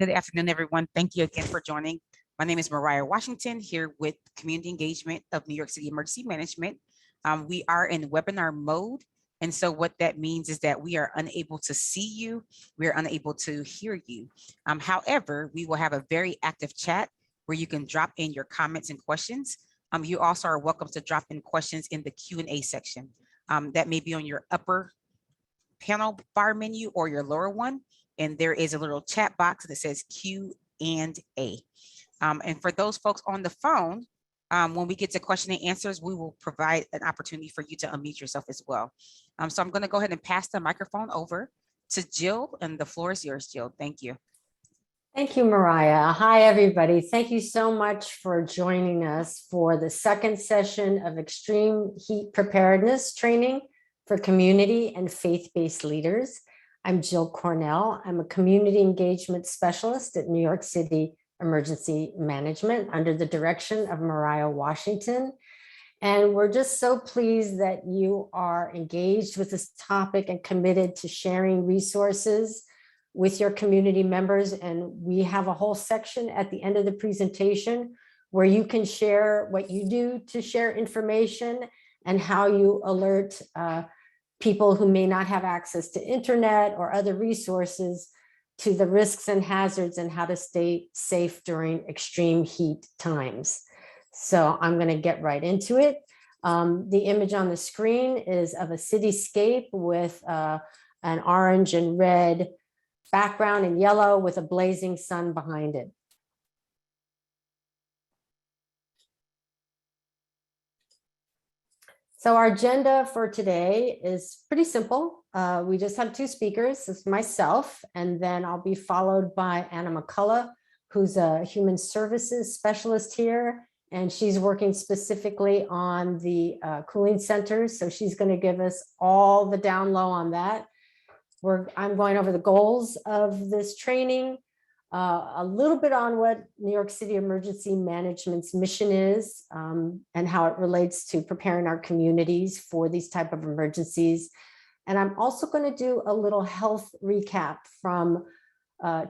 Good afternoon, everyone. Thank you again for joining. My name is Mariah Washington here with Community Engagement of New York City Emergency Management. We are in webinar mode. And so what that means is that we are unable to see you. We are unable to hear you. However, we will have a very active chat where you can drop in your comments and questions. You also are welcome to drop in questions in the Q&A section. That may be on your upper panel bar menu or your lower one. And there is a little chat box that says Q&A. And for those folks on the phone, when we get to question and answers, we will provide an opportunity for you to unmute yourself as well. So I'm going to go ahead and pass the microphone over to Jill, and the floor is yours, Jill. Thank you. Thank you, Mariah. Hi, everybody. Thank you so much for joining us for the second session of Extreme Heat Preparedness Training for Community and Faith-Based Leaders. I'm Jill Cornell. I'm a community engagement specialist at New York City Emergency Management under the direction of Mariah Washington. And we're just so pleased that you are engaged with this topic and committed to sharing resources with your community members. And we have a whole section at the end of the presentation where you can share what you do to share information and how you alert people who may not have access to internet or other resources to the risks and hazards and how to stay safe during extreme heat times. So I'm going to get right into it. The image on the screen is of a cityscape with an orange and red background and yellow with a blazing sun behind it. So our agenda for today is pretty simple. We just have two speakers. It's myself, and then I'll be followed by Anna McCullough, who's a human services specialist here, and she's working specifically on the cooling centers. So she's going to give us all the down low on that. I'm going over the goals of this training, a little bit on what New York City Emergency Management's mission is and how it relates to preparing our communities for these type of emergencies. And I'm also going to do a little health recap from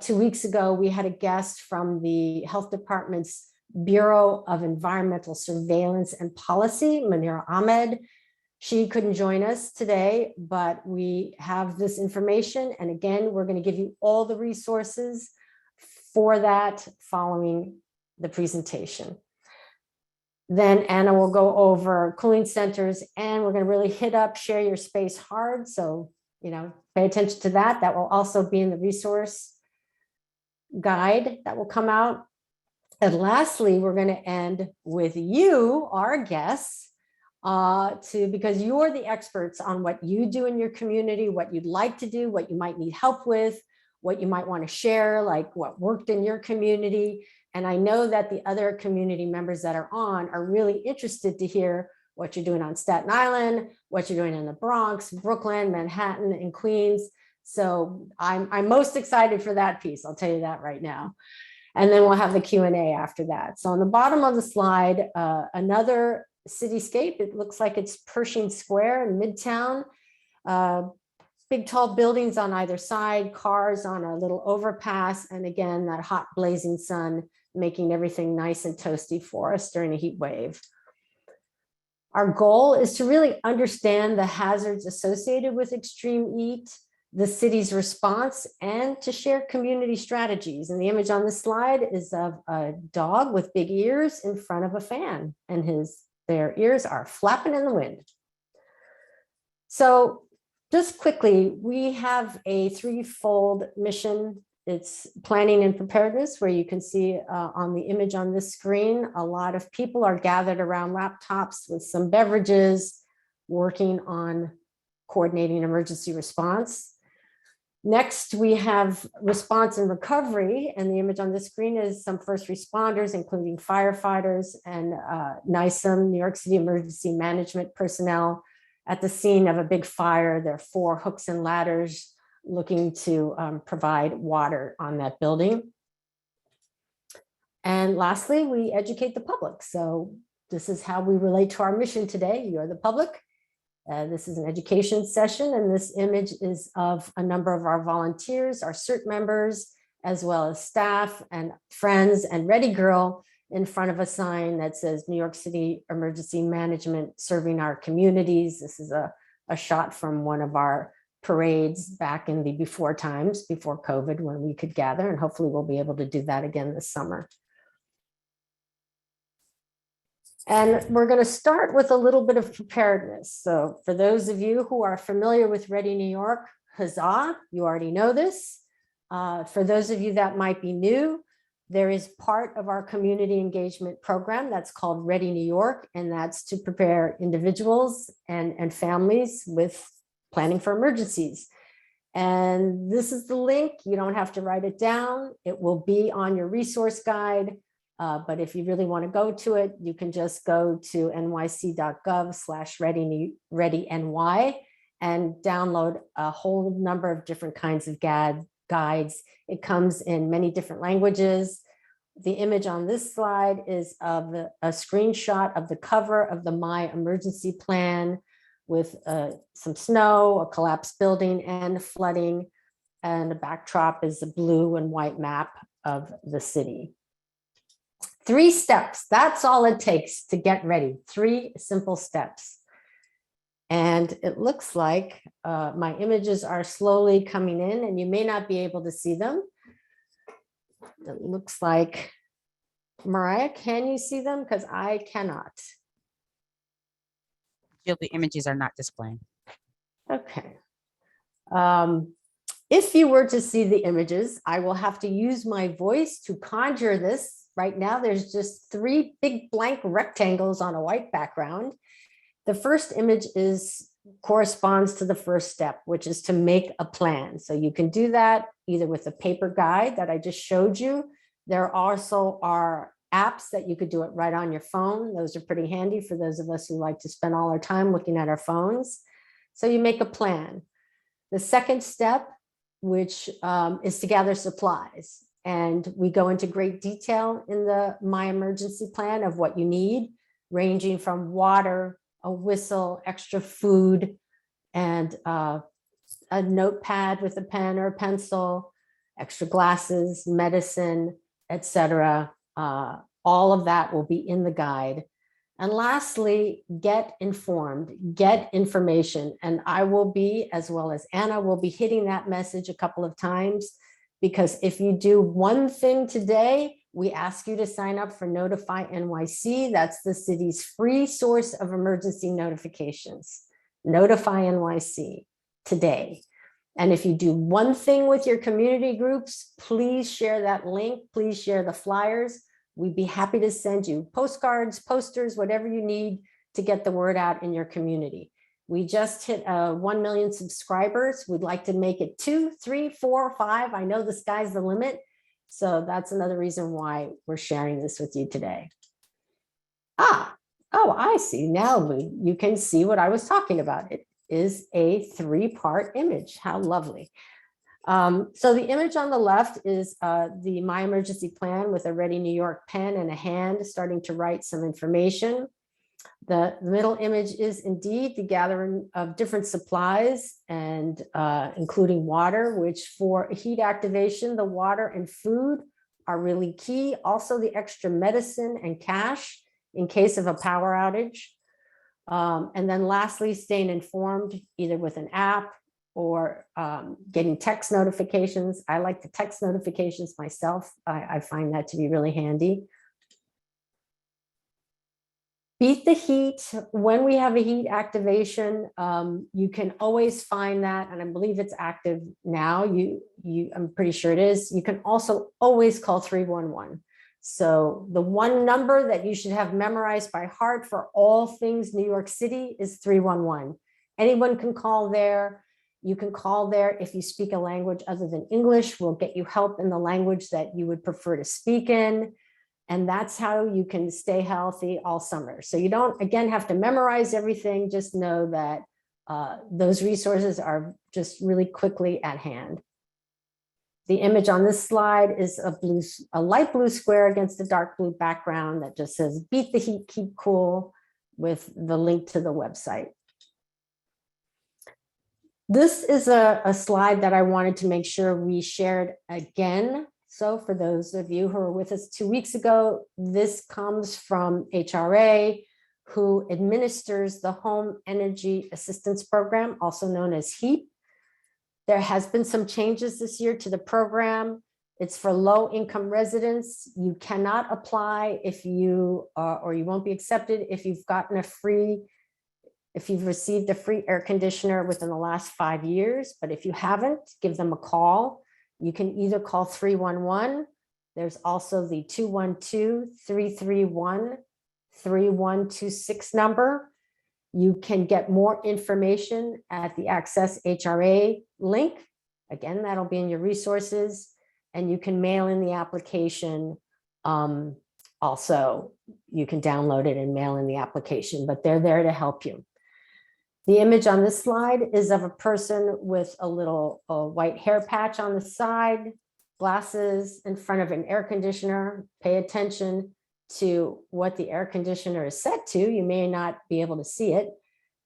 2 weeks ago. We had a guest from the Health Department's Bureau of Environmental Surveillance and Policy, Munira Ahmed. She couldn't join us today, but we have this information. And again, we're going to give you all the resources for that following the presentation. Then Anna will go over cooling centers, and we're going to really hit up share your space hard. So, pay attention to that. That will also be in the resource guide that will come out. And lastly, we're going to end with you, our guests, because you're the experts on what you do in your community, what you'd like to do, what you might need help with, what you might want to share, like what worked in your community. And I know that the other community members that are on are really interested to hear what you're doing on Staten Island, what you're doing in the Bronx, Brooklyn, Manhattan, and Queens. So I'm most excited for that piece. I'll tell you that right now. And then we'll have the Q&A after that. So on the bottom of the slide, another cityscape. It looks like it's Pershing Square in Midtown. Big tall buildings on either side, cars on a little overpass, and again, that hot blazing sun making everything nice and toasty for us during a heat wave. Our goal is to really understand the hazards associated with extreme heat, the city's response, and to share community strategies. And the image on this slide is of a dog with big ears in front of a fan, and their ears are flapping in the wind. So just quickly, we have a threefold mission. It's planning and preparedness, where you can see on the image on this screen, a lot of people are gathered around laptops with some beverages, working on coordinating emergency response. Next, we have response and recovery, and the image on the screen is some first responders, including firefighters and Nysem, New York City Emergency Management personnel at the scene of a big fire. There are 4 hooks and ladders looking to provide water on that building. And lastly, we educate the public. So this is how we relate to our mission today. You're the public. This is an education session, and this image is of a number of our volunteers, our CERT members, as well as staff and friends, and Ready Girl in front of a sign that says New York City Emergency Management serving our communities. This is a shot from one of our parades back in the before times, before COVID, when we could gather, and hopefully we'll be able to do that again this summer. And we're going to start with a little bit of preparedness. So for those of you who are familiar with Ready New York, huzzah, you already know this. For those of you that might be new, there is part of our community engagement program that's called Ready New York, and that's to prepare individuals and families with planning for emergencies. And this is the link. You don't have to write it down. It will be on your resource guide. But if you really want to go to it, you can just go to nyc.gov/readyny and download a whole number of different kinds of guides. It comes in many different languages. The image on this slide is of a screenshot of the cover of the My Emergency Plan with some snow, a collapsed building, and flooding. And the backdrop is a blue and white map of the city. 3 steps, that's all it takes to get ready. 3 simple steps. And it looks like my images are slowly coming in, and you may not be able to see them. It looks like, Mariah, can you see them? Because I cannot. Jill, the images are not displaying. Okay. If you were to see the images, I will have to use my voice to conjure this. Right now, there's just 3 big blank rectangles on a white background. The first image corresponds to the first step, which is to make a plan. So you can do that either with a paper guide that I just showed you. There also are apps that you could do it right on your phone. Those are pretty handy for those of us who like to spend all our time looking at our phones. So you make a plan. The second step, which is to gather supplies. And we go into great detail in the My Emergency Plan of what you need, ranging from water, a whistle, extra food, and a notepad with a pen or a pencil, extra glasses, medicine, etc. All of that will be in the guide. And lastly, get informed, get information. And I will be, as well as Anna, will be hitting that message a couple of times, because if you do one thing today, we ask you to sign up for Notify NYC. That's the city's free source of emergency notifications. Notify NYC today. And if you do one thing with your community groups, please share that link. Please share the flyers. We'd be happy to send you postcards, posters, whatever you need to get the word out in your community. We just hit 1 million subscribers. We'd like to make it 2, 3, 4, 5. I know the sky's the limit. So that's another reason why we're sharing this with you today. Oh, I see. Now you can see what I was talking about. It is a 3-part image. How lovely. So the image on the left is the My Emergency Plan with a Ready New York pen and a hand starting to write some information. The middle image is indeed the gathering of different supplies and including water, which for heat activation, the water and food are really key. Also the extra medicine and cash in case of a power outage. And then lastly, staying informed either with an app or getting text notifications. I like the text notifications myself. I find that to be really handy. Beat the heat. When we have a heat activation, you can always find that, and I believe it's active now. I'm pretty sure it is. You can also always call 311. So the one number that you should have memorized by heart for all things New York City is 311. Anyone can call there. You can call there if you speak a language other than English. We'll get you help in the language that you would prefer to speak in. And that's how you can stay healthy all summer. So you don't, again, have to memorize everything. Just know that those resources are just really quickly at hand. The image on this slide is a light blue square against a dark blue background that just says, beat the heat, keep cool, with the link to the website. This is a slide that I wanted to make sure we shared again So for those of you who were with us 2 weeks ago, this comes from HRA, who administers the Home Energy Assistance Program, also known as HEAP. There has been some changes this year to the program. It's for low-income residents. You cannot apply if you, or you won't be accepted if you've gotten if you've received a free air conditioner within the last 5 years. But if you haven't, give them a call. You can either call 311. There's also the 212-331-3126 number. You can get more information at the Access HRA link. Again, that'll be in your resources, and you can mail in the application. Also, you can download it and mail in the application, but they're there to help you. The image on this slide is of a person with a little white hair patch on the side, glasses in front of an air conditioner. Pay attention to what the air conditioner is set to. You may not be able to see it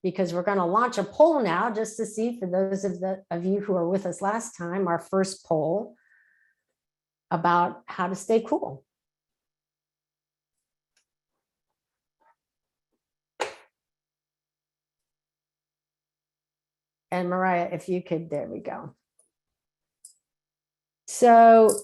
because we're going to launch a poll now just to see, for those of you who were with us last time, our first poll about how to stay cool. And Mariah, if you could, there we go. So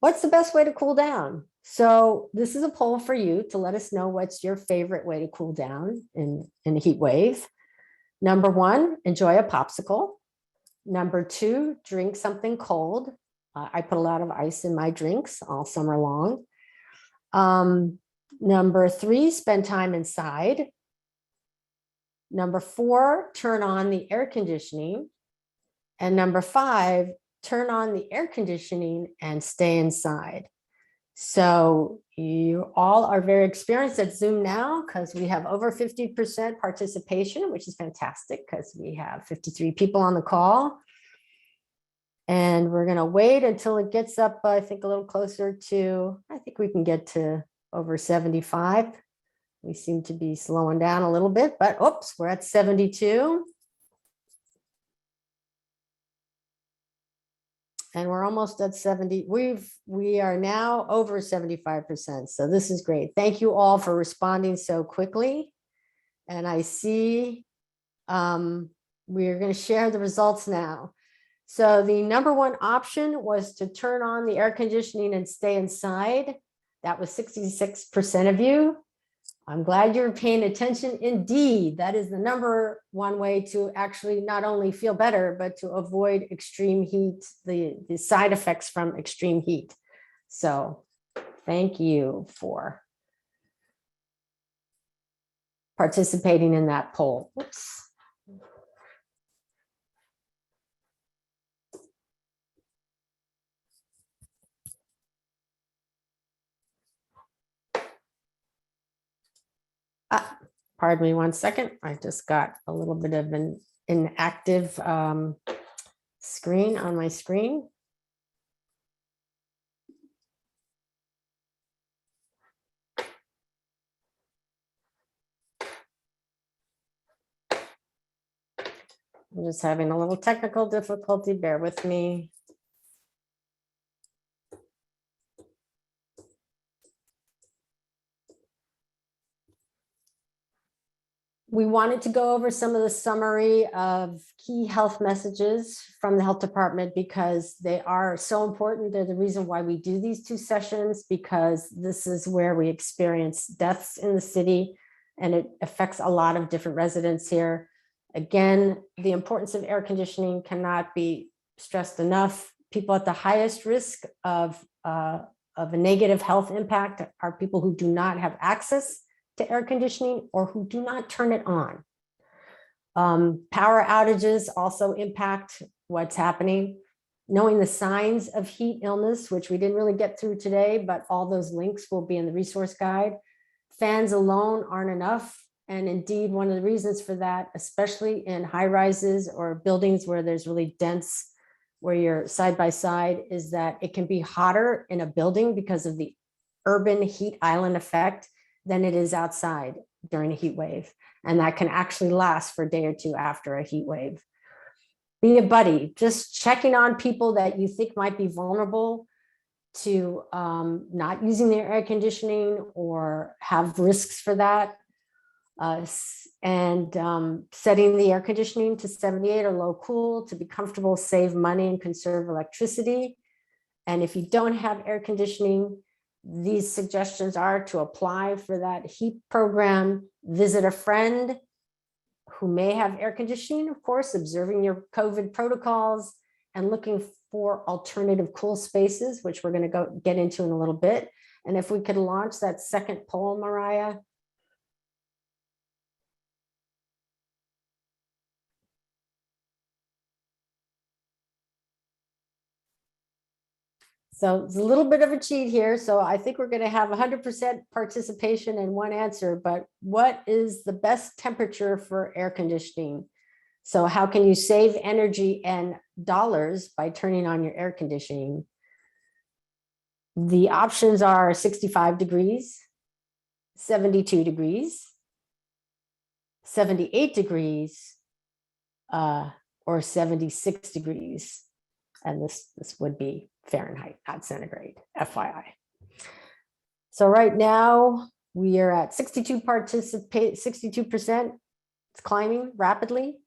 what's the best way to cool down? So this is a poll for you to let us know what's your favorite way to cool down in a heat wave. Number 1, enjoy a popsicle. Number 2, drink something cold. I put a lot of ice in my drinks all summer long. Number 3, spend time inside. Number 4, turn on the air conditioning. And number 5, turn on the air conditioning and stay inside. So you all are very experienced at Zoom now because we have over 50% participation, which is fantastic because we have 53 people on the call. And we're going to wait until it gets up, I think, a little closer to, I think we can get to over 75. We seem to be slowing down a little bit, but oops, we're at 72. And we're almost at 70. We are now over 75%. So this is great. Thank you all for responding so quickly. And I see we're going to share the results now. So the number 1 option was to turn on the air conditioning and stay inside. That was 66% of you. I'm glad you're paying attention. Indeed, that is the number 1 way to actually not only feel better, but to avoid extreme heat, the side effects from extreme heat. So thank you for participating in that poll. Oops. Pardon me 1 second. I just got a little bit of an inactive screen on my screen. I'm just having a little technical difficulty. Bear with me. We wanted to go over some of the summary of key health messages from the health department because they are so important. They're the reason why we do these 2 sessions, because this is where we experience deaths in the city and it affects a lot of different residents here. Again, the importance of air conditioning cannot be stressed enough. People at the highest risk of a negative health impact are people who do not have access to air conditioning or who do not turn it on. Power outages also impact what's happening. Knowing the signs of heat illness, which we didn't really get through today, but all those links will be in the resource guide. Fans alone aren't enough. And indeed, one of the reasons for that, especially in high rises or buildings where there's really dense, where you're side by side, is that it can be hotter in a building because of the urban heat island effect than it is outside during a heat wave. And that can actually last for a day or 2 after a heat wave. Be a buddy, just checking on people that you think might be vulnerable. to not using their air conditioning or have risks for that. Setting the air conditioning to 78 or low cool to be comfortable, save money, and conserve electricity. And if you don't have air conditioning, these suggestions are to apply for that heat program, visit a friend who may have air conditioning, of course, observing your COVID protocols and looking for alternative cool spaces, which we're going to get into in a little bit. And if we could launch that second poll, Mariah. So it's a little bit of a cheat here. So I think we're going to have 100% participation in one answer, but what is the best temperature for air conditioning? So how can you save energy and dollars by turning on your air conditioning? The options are 65 degrees, 72 degrees, 78 degrees, or 76 degrees. And this would be Fahrenheit, not centigrade, FYI. So right now we are at 62%. It's climbing rapidly.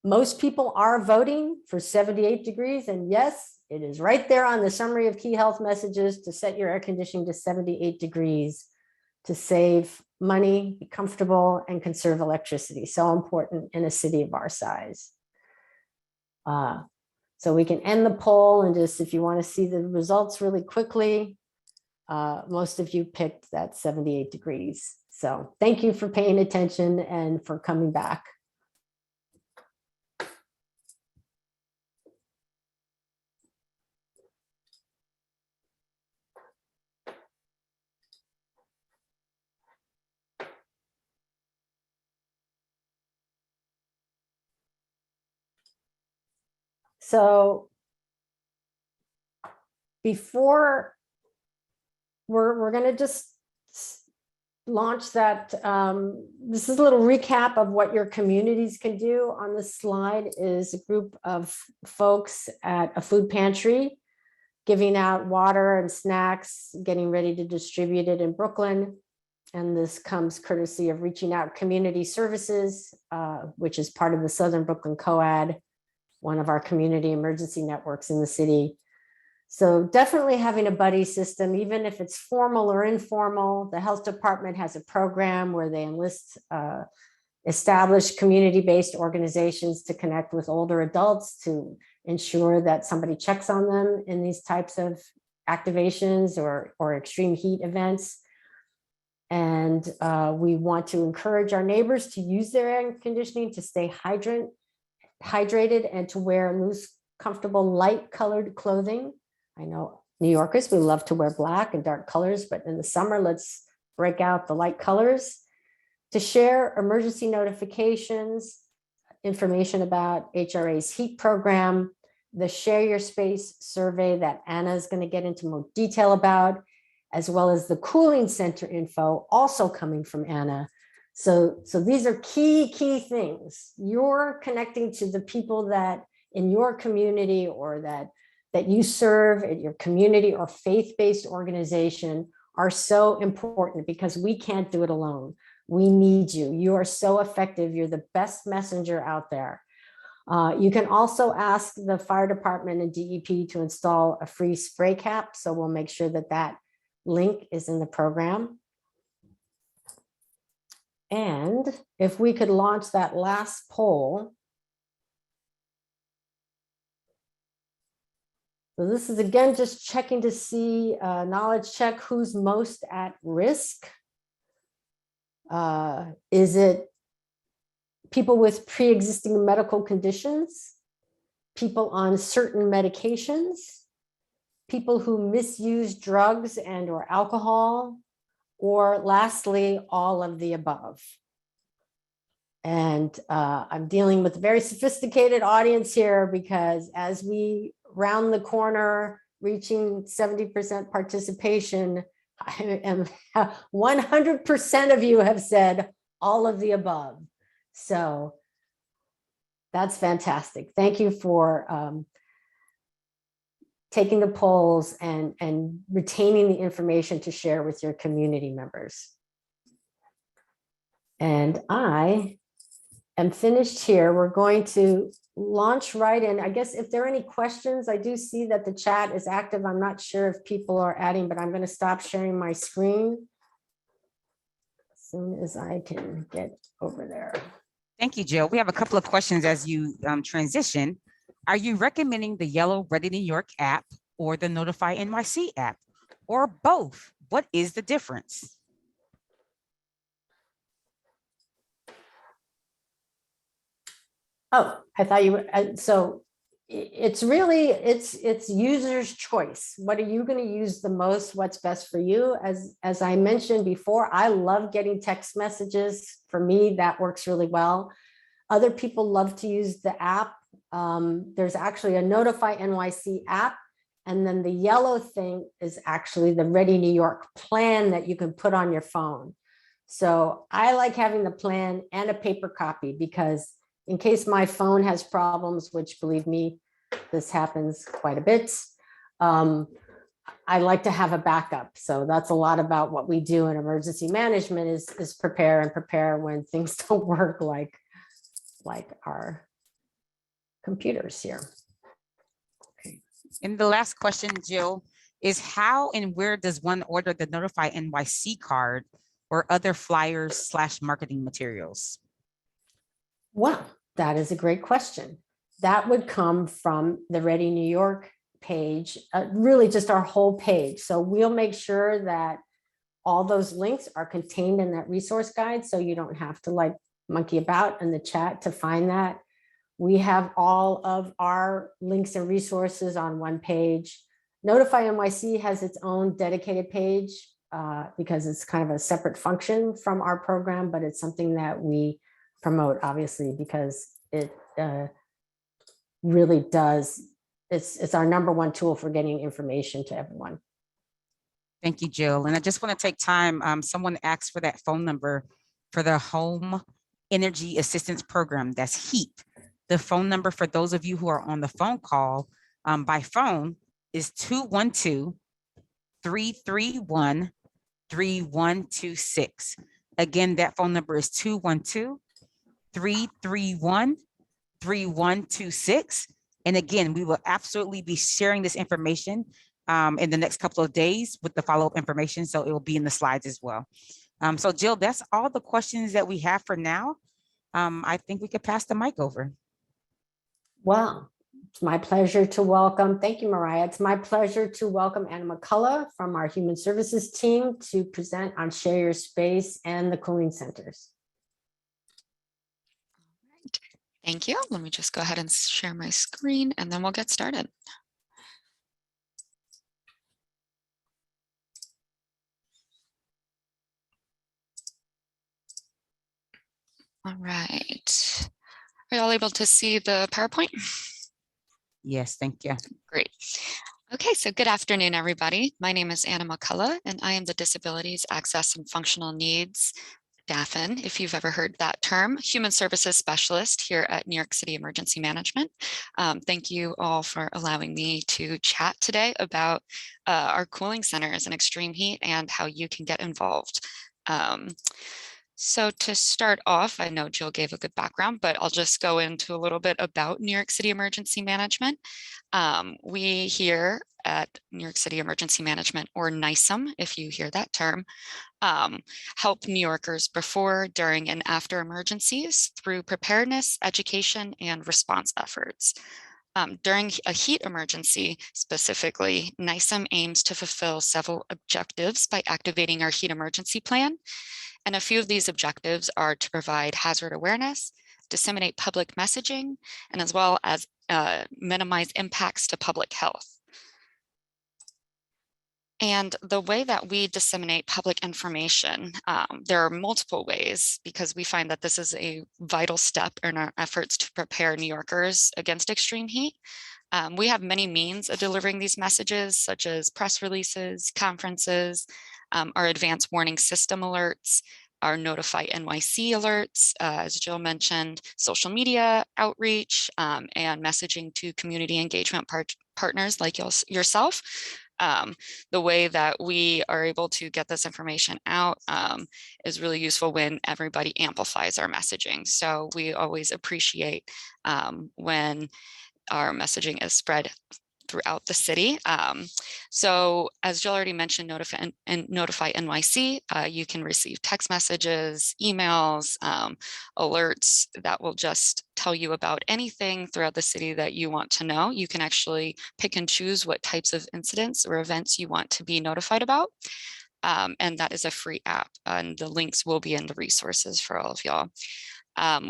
Most people are voting for 78 degrees. And yes, it is right there on the summary of key health messages to set your air conditioning to 78 degrees to save money, be comfortable, and conserve electricity. So important in a city of our size. So we can end the poll, and just if you want to see the results really quickly, most of you picked that 78 degrees. So thank you for paying attention and for coming back. So before we're going to just launch that, this is a little recap of what your communities can do. On this slide is a group of folks at a food pantry giving out water and snacks, getting ready to distribute it in Brooklyn. And this comes courtesy of Reaching Out Community Services, which is part of the Southern Brooklyn COAD, one of our community emergency networks in the city. So definitely having a buddy system, even if it's formal or informal. The health department has a program where they enlist established community-based organizations to connect with older adults to ensure that somebody checks on them in these types of activations or extreme heat events. And we want to encourage our neighbors to use their air conditioning to stay hydrated and to wear loose, comfortable, light colored clothing. I know New Yorkers, we love to wear black and dark colors, but in the summer, let's break out the light colors. To share emergency notifications, information about HRA's heat program, the Share Your Space survey that Anna is going to get into more detail about, as well as the cooling center info also coming from Anna. So these are key things. You're connecting to the people that in your community or that you serve at your community or faith-based organization are so important because we can't do it alone. We need you. You are so effective. You're the best messenger out there. You can also ask the fire department and DEP to install a free spray cap. So we'll make sure that link is in the program. And if we could launch that last poll. So this is again, just checking to see knowledge check who's most at risk. Is it people with pre-existing medical conditions, people on certain medications, people who misuse drugs and or alcohol, or lastly, all of the above? And I'm dealing with a very sophisticated audience here because as we round the corner, reaching 70% participation, I am 100% of you have said all of the above. So that's fantastic. Thank you for taking the polls and retaining the information to share with your community members. And I am finished here. We're going to launch right in. I guess if there are any questions, I do see that the chat is active. I'm not sure if people are adding, but I'm going to stop sharing my screen as soon as I can get over there. Thank you, Jill. We have a couple of questions as you transition. Are you recommending the yellow Ready New York app or the Notify NYC app, or both? What is the difference? Oh, I thought you were, so it's really, it's user's choice. What are you going to use the most? What's best for you? As I mentioned before, I love getting text messages. For me, that works really well. Other people love to use the app. There's actually a Notify NYC app. And then the yellow thing is actually the Ready New York plan that you can put on your phone. So I like having the plan and a paper copy, because in case my phone has problems, which believe me, this happens quite a bit, I like to have a backup. So that's a lot about what we do in emergency management is prepare when things don't work like our computers here. And the last question, Jill, is how and where does one order the Notify NYC card or other flyers / marketing materials? Well, that is a great question. That would come from the Ready New York page, really just our whole page. So we'll make sure that all those links are contained in that resource guide, so you don't have to like monkey about in the chat to find that. We have all of our links and resources on one page. Notify NYC has its own dedicated page because it's kind of a separate function from our program, but it's something that we promote, obviously, because it really does. It's our #1 tool for getting information to everyone. Thank you, Jill. And I just want to take time. Someone asked for that phone number for the Home Energy Assistance Program. That's HEAP. The phone number for those of you who are on the phone call by phone is 212-331-3126. Again, that phone number is 212-331-3126. And again, we will absolutely be sharing this information in the next couple of days with the follow-up information. So it will be in the slides as well. So Jill, that's all the questions that we have for now. I think we could pass the mic over. Well, it's my pleasure to welcome, thank you, Mariah. It's my pleasure to welcome Anna McCullough from our Human Services team to present on Share Your Space and the cooling centers. Thank you. Let me just go ahead and share my screen and then we'll get started. All right. Are you all able to see the PowerPoint? Yes, thank you. Great. Okay, so good afternoon, everybody. My name is Anna McCullough, and I am the Disabilities Access and Functional Needs, DAFN, if you've ever heard that term, Human Services Specialist here at New York City Emergency Management. Thank you all for allowing me to chat today about our cooling centers in extreme heat and how you can get involved. So to start off, I know Jill gave a good background, but I'll just go into a little bit about New York City Emergency Management. We here at New York City Emergency Management, or Nysem, if you hear that term, help New Yorkers before, during, and after emergencies through preparedness, education, and response efforts. During a heat emergency, specifically, Nysem aims to fulfill several objectives by activating our heat emergency plan. And a few of these objectives are to provide hazard awareness, disseminate public messaging, and as well as minimize impacts to public health. And the way that we disseminate public information, there are multiple ways, because we find that this is a vital step in our efforts to prepare New Yorkers against extreme heat. We have many means of delivering these messages, such as press releases, conferences, our advanced warning system alerts, our Notify NYC alerts, as Jill mentioned, social media outreach, and messaging to community engagement partners like yourself. The way that we are able to get this information out is really useful when everybody amplifies our messaging. So we always appreciate when our messaging is spread throughout the city. So as Jill already mentioned, Notify NYC, you can receive text messages, emails, alerts that will just tell you about anything throughout the city that you want to know. You can actually pick and choose what types of incidents or events you want to be notified about. And that is a free app, and the links will be in the resources for all of y'all.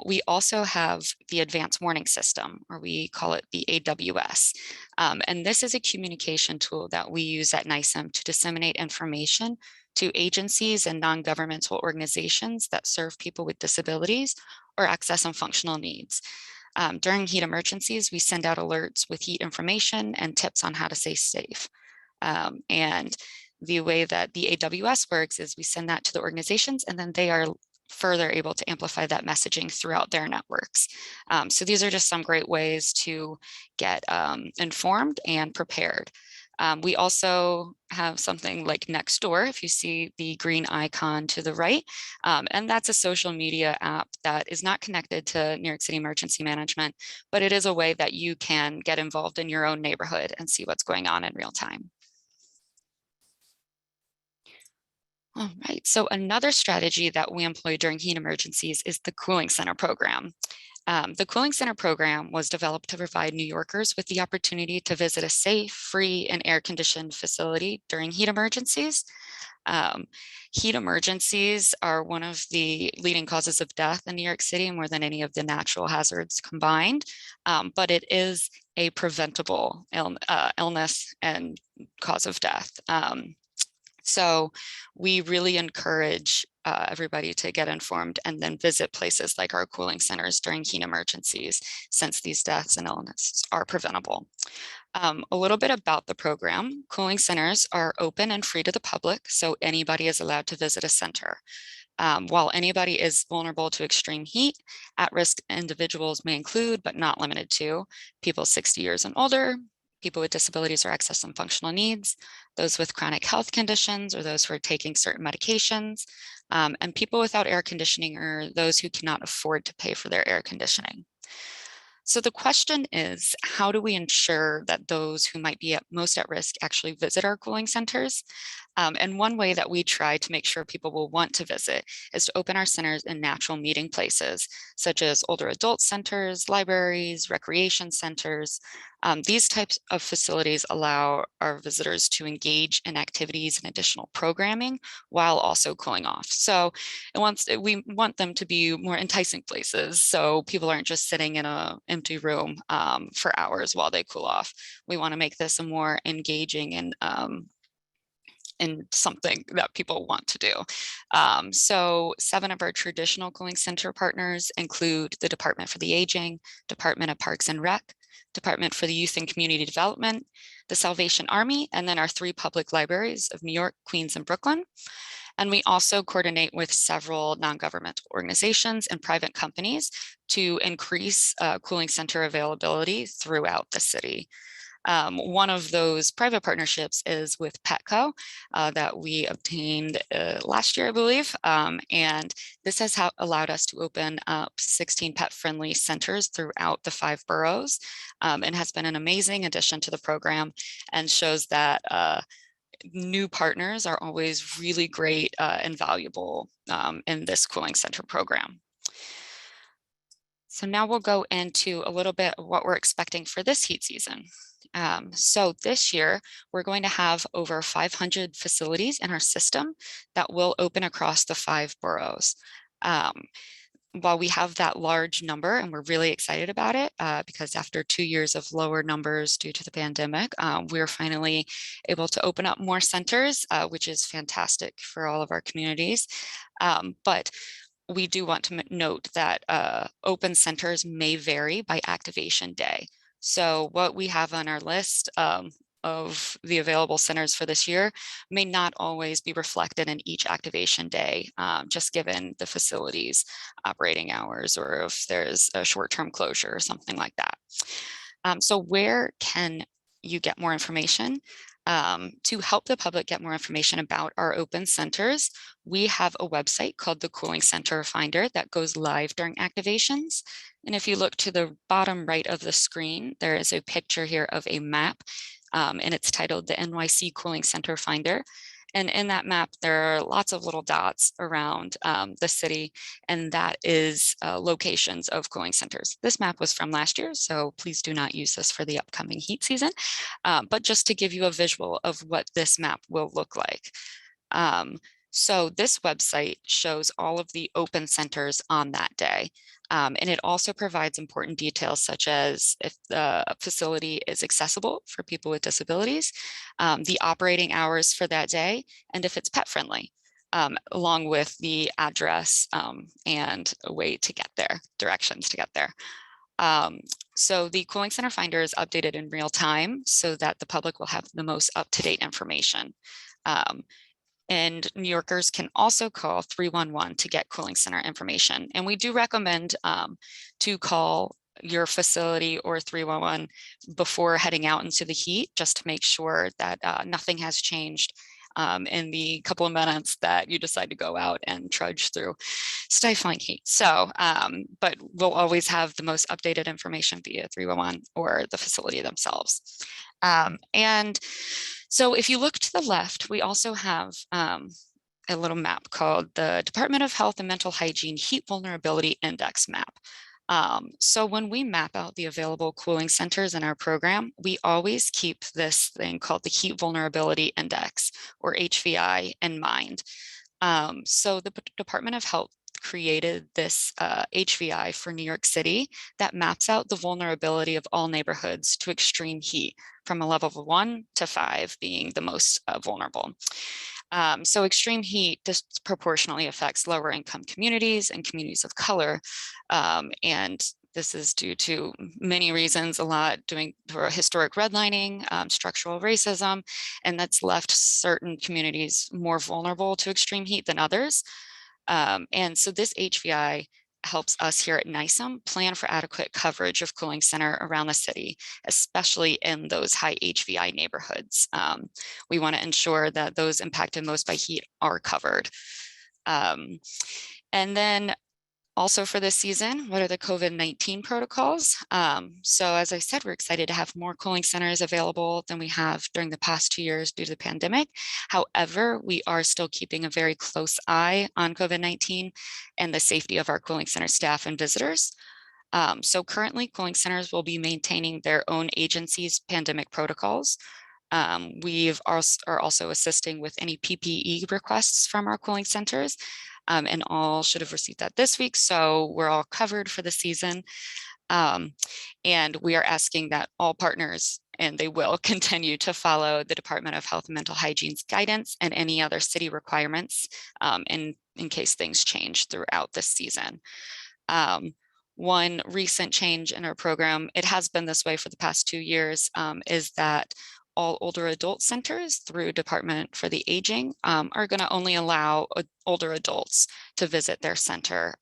We also have the advanced warning system, or we call it the AWS. And this is a communication tool that we use at Nysem to disseminate information to agencies and non-governmental organizations that serve people with disabilities or access and functional needs. During heat emergencies, we send out alerts with heat information and tips on how to stay safe. And the way that the AWS works is we send that to the organizations, and then they are further able to amplify that messaging throughout their networks. So these are just some great ways to get informed and prepared. We also have something like Nextdoor, if you see the green icon to the right, and that's a social media app that is not connected to New York City Emergency Management, but it is a way that you can get involved in your own neighborhood and see what's going on in real time. All right, so another strategy that we employ during heat emergencies is the Cooling Center program. The Cooling Center program was developed to provide New Yorkers with the opportunity to visit a safe, free, and air-conditioned facility during heat emergencies. Heat emergencies are one of the leading causes of death in New York City, more than any of the natural hazards combined, but it is a preventable illness and cause of death. So we really encourage everybody to get informed and then visit places like our cooling centers during heat emergencies, since these deaths and illnesses are preventable. A little bit about the program. Cooling centers are open and free to the public, so anybody is allowed to visit a center. While anybody is vulnerable to extreme heat, at-risk individuals may include, but not limited to, people 60 years and older, people with disabilities or access and functional needs, those with chronic health conditions, or those who are taking certain medications, and people without air conditioning, or those who cannot afford to pay for their air conditioning. So the question is, how do we ensure that those who might be most at risk actually visit our cooling centers? And one way that we try to make sure people will want to visit is to open our centers in natural meeting places, such as older adult centers, libraries, recreation centers. These types of facilities allow our visitors to engage in activities and additional programming while also cooling off. So we want them to be more enticing places, so people aren't just sitting in an empty room for hours while they cool off. We want to make this a more engaging and something that people want to do. So 7 of our traditional cooling center partners include the Department for the Aging, Department of Parks and Rec, Department for the Youth and Community Development, the Salvation Army, and then our 3 public libraries of New York, Queens, and Brooklyn. And we also coordinate with several non-governmental organizations and private companies to increase cooling center availability throughout the city. One of those private partnerships is with Petco that we obtained last year, I believe. And this has allowed us to open up 16 pet-friendly centers throughout the 5 boroughs, and has been an amazing addition to the program, and shows that new partners are always really great and valuable in this cooling center program. So now we'll go into a little bit of what we're expecting for this heat season. So this year, we're going to have over 500 facilities in our system that will open across the 5 boroughs. While we have that large number, and we're really excited about it, because after 2 years of lower numbers due to the pandemic, we're finally able to open up more centers, which is fantastic for all of our communities. But we do want to note that open centers may vary by activation day. So what we have on our list of the available centers for this year may not always be reflected in each activation day, just given the facility's operating hours, or if there's a short-term closure or something like that. So where can you get more information. To help the public get more information about our open centers, we have a website called the Cooling Center Finder that goes live during activations. And if you look to the bottom right of the screen, there is a picture here of a map, and it's titled the NYC Cooling Center Finder. And in that map, there are lots of little dots around the city, and that is locations of cooling centers. This map was from last year, so please do not use this for the upcoming heat season, but just to give you a visual of what this map will look like. So this website shows all of the open centers on that day. And it also provides important details such as if the facility is accessible for people with disabilities, the operating hours for that day, and if it's pet friendly, along with the address and a way to get there, directions to get there. So the Cooling Center Finder is updated in real time so that the public will have the most up-to-date information. And New Yorkers can also call 311 to get cooling center information. And we do recommend to call your facility or 311 before heading out into the heat, just to make sure that nothing has changed in the couple of minutes that you decide to go out and trudge through stifling heat. So, but we'll always have the most updated information via 311 or the facility themselves. And so if you look to the left, we also have a little map called the Department of Health and Mental Hygiene Heat Vulnerability Index map. So when we map out the available cooling centers in our program, we always keep this thing called the Heat Vulnerability Index, or HVI, in mind. So the Department of Health created this HVI for New York City that maps out the vulnerability of all neighborhoods to extreme heat, from a level of 1 to 5 being the most vulnerable. So extreme heat disproportionately affects lower income communities and communities of color. And this is due to many reasons, a lot doing for historic redlining, structural racism, and that's left certain communities more vulnerable to extreme heat than others. And so this HVI helps us here at Nysem plan for adequate coverage of cooling center around the city, especially in those high HVI neighborhoods. We want to ensure that those impacted most by heat are covered. And then also for this season, what are the COVID-19 protocols? So as I said, we're excited to have more cooling centers available than we have during the past 2 years due to the pandemic. However, we are still keeping a very close eye on COVID-19 and the safety of our cooling center staff and visitors. So currently, cooling centers will be maintaining their own agency's pandemic protocols. We are also assisting with any PPE requests from our cooling centers. And all should have received that this week. So we're all covered for the season. And we are asking that all partners, and they will continue to follow the Department of Health and Mental Hygiene's guidance and any other city requirements in case things change throughout this season. One recent change in our program, it has been this way for the past 2 years, is that all older adult centers through Department for the Aging are going to only allow older adults to visit their center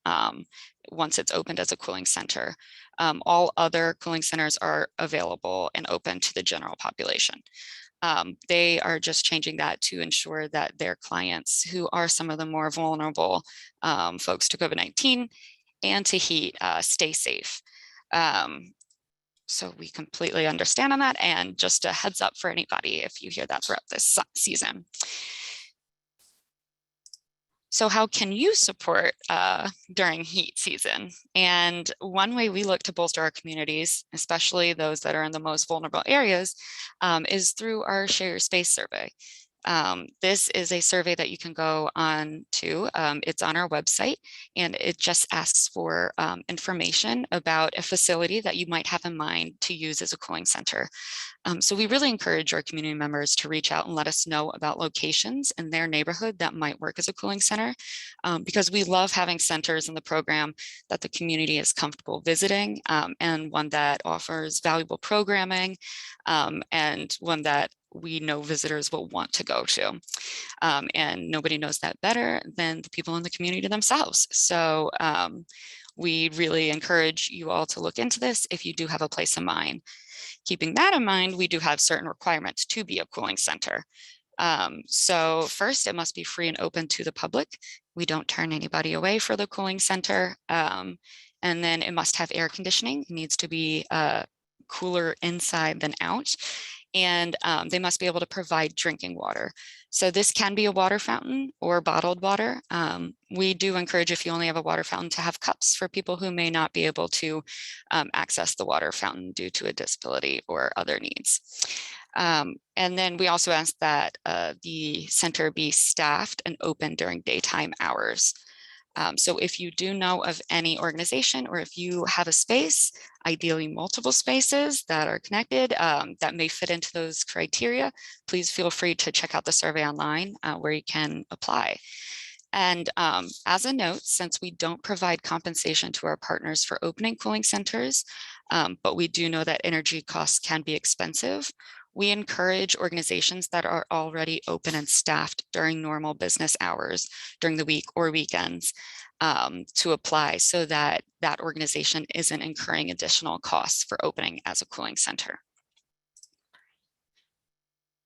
once it's opened as a cooling center. All other cooling centers are available and open to the general population. They are just changing that to ensure that their clients, who are some of the more vulnerable folks to COVID-19 and to heat, stay safe. So we completely understand on that, and just a heads up for anybody if you hear that throughout this season. So how can you support during heat season? And one way we look to bolster our communities, especially those that are in the most vulnerable areas, is through our Share Your Space survey. This is a survey that you can go on to. It's on our website, and it just asks for information about a facility that you might have in mind to use as a cooling center. So we really encourage our community members to reach out and let us know about locations in their neighborhood that might work as a cooling center, because we love having centers in the program that the community is comfortable visiting, and one that offers valuable programming, and one that we know visitors will want to go to. And nobody knows that better than the people in the community themselves. So we really encourage you all to look into this if you do have a place in mind. Keeping that in mind, we do have certain requirements to be a cooling center. So first, it must be free and open to the public. We don't turn anybody away for the cooling center. And then it must have air conditioning. It needs to be cooler inside than out. And they must be able to provide drinking water. So this can be a water fountain or bottled water. We do encourage, if you only have a water fountain, to have cups for people who may not be able to access the water fountain due to a disability or other needs. And then we also ask that the center be staffed and open during daytime hours. So if you do know of any organization, or if you have a space, ideally multiple spaces that are connected that may fit into those criteria, please feel free to check out the survey online where you can apply. And as a note, since we don't provide compensation to our partners for opening cooling centers, but we do know that energy costs can be expensive, we encourage organizations that are already open and staffed during normal business hours during the week or weekends to apply, so that that organization isn't incurring additional costs for opening as a cooling center.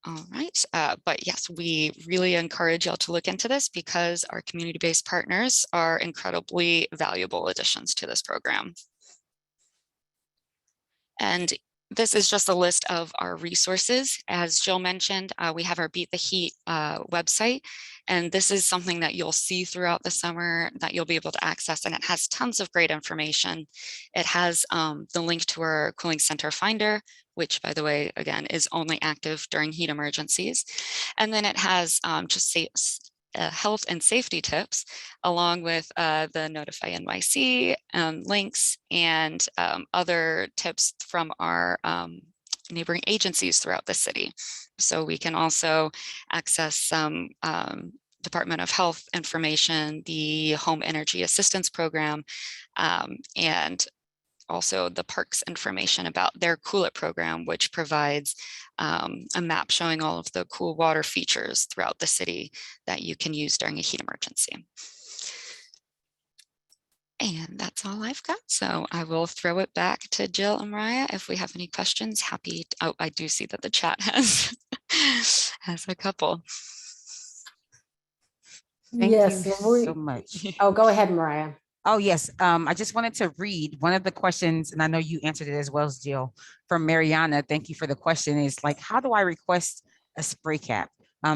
All right, but yes, we really encourage y'all to look into this, because our community-based partners are incredibly valuable additions to this program. And this is just a list of our resources. As Jill mentioned, we have our Beat the Heat website, and this is something that you'll see throughout the summer that you'll be able to access, and it has tons of great information. It has the link to our cooling center finder, which, by the way, again, is only active during heat emergencies. And then it has just health and safety tips, along with the Notify NYC links and other tips from our neighboring agencies throughout the city. So we can also access some Department of Health information, the Home Energy Assistance Program, and also the parks information about their Cool It program, which provides a map showing all of the cool water features throughout the city that you can use during a heat emergency. And that's all I've got. So I will throw it back to Jill and Mariah. If we have any questions, happy. Oh, I do see that the chat has a couple. Thank Yes, you so much. Oh, go ahead, Mariah. Oh, yes. I just wanted to read one of the questions, and I know you answered it as well as Jill, from Mariana. Thank you for the question. Is like, how do I request a spray cap?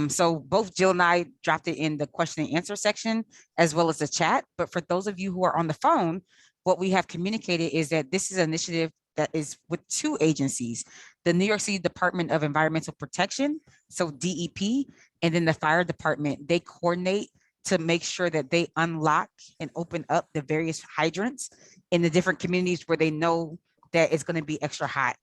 So both Jill and I dropped it in the question and answer section as well as the chat. But for those of you who are on the phone, what we have communicated is that this is an initiative that is with two agencies, the New York City Department of Environmental Protection, so DEP, and then the fire department. They coordinate to make sure that they unlock and open up the various hydrants in the different communities where they know that it's going to be extra hot.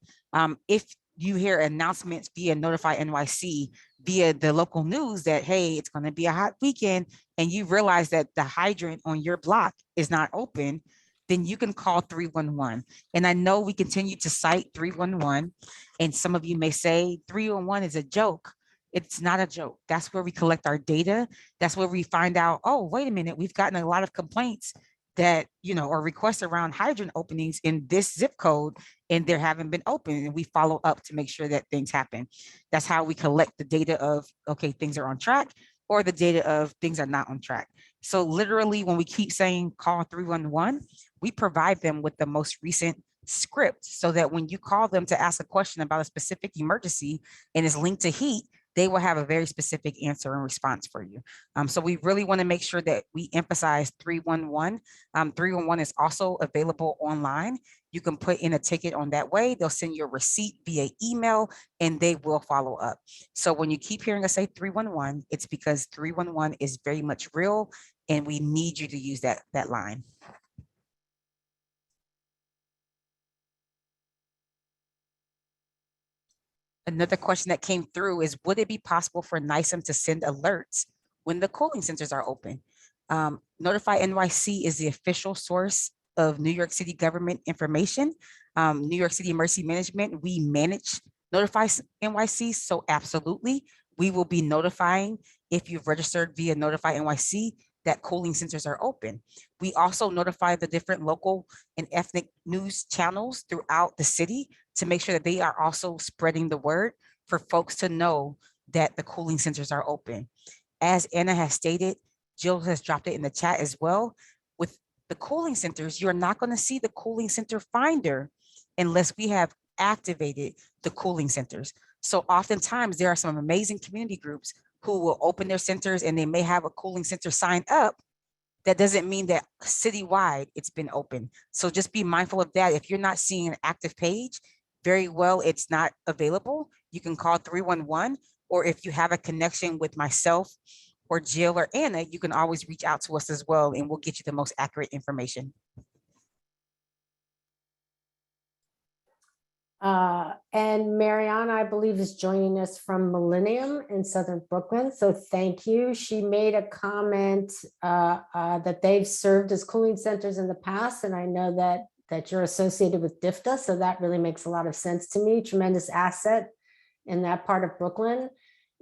If you hear announcements via Notify NYC, via the local news that, hey, it's going to be a hot weekend, and you realize that the hydrant on your block is not open, then you can call 311. And I know we continue to cite 311, and some of you may say 311 is a joke. It's not a joke. That's where we collect our data. That's where we find out, oh, wait a minute, we've gotten a lot of complaints that, or requests around hydrant openings in this zip code, and there haven't been open, and we follow up to make sure that things happen. That's how we collect the data of, okay, things are on track, or the data of things are not on track. So literally, when we keep saying call 311, we provide them with the most recent script, so that when you call them to ask a question about a specific emergency and is linked to heat, they will have a very specific answer and response for you. So we really want to make sure that we emphasize 311. 311 is also available online. You can put in a ticket on that way. They'll send you a receipt via email, and they will follow up. So when you keep hearing us say 311, it's because 311 is very much real, and we need you to use that line. Another question that came through is, would it be possible for Nysem to send alerts when the cooling centers are open? Notify NYC is the official source of New York City government information. New York City Emergency Management, we manage Notify NYC, so absolutely, we will be notifying if you've registered via Notify NYC that cooling centers are open. We also notify the different local and ethnic news channels throughout the city to make sure that they are also spreading the word for folks to know that the cooling centers are open. As Anna has stated, Jill has dropped it in the chat as well. With the cooling centers, you're not going to see the cooling center finder unless we have activated the cooling centers. So oftentimes there are some amazing community groups who will open their centers and they may have a cooling center sign up. That doesn't mean that citywide it's been open. So just be mindful of that. If you're not seeing an active page, very well, it's not available. You can call 311, or if you have a connection with myself or Jill or Anna, you can always reach out to us as well, and we'll get you the most accurate information. And Mariana, I believe, is joining us from Millennium in Southern Brooklyn. So thank you. She made a comment that they've served as cooling centers in the past. And I know that you're associated with DIFTA. So that really makes a lot of sense to me. Tremendous asset in that part of Brooklyn.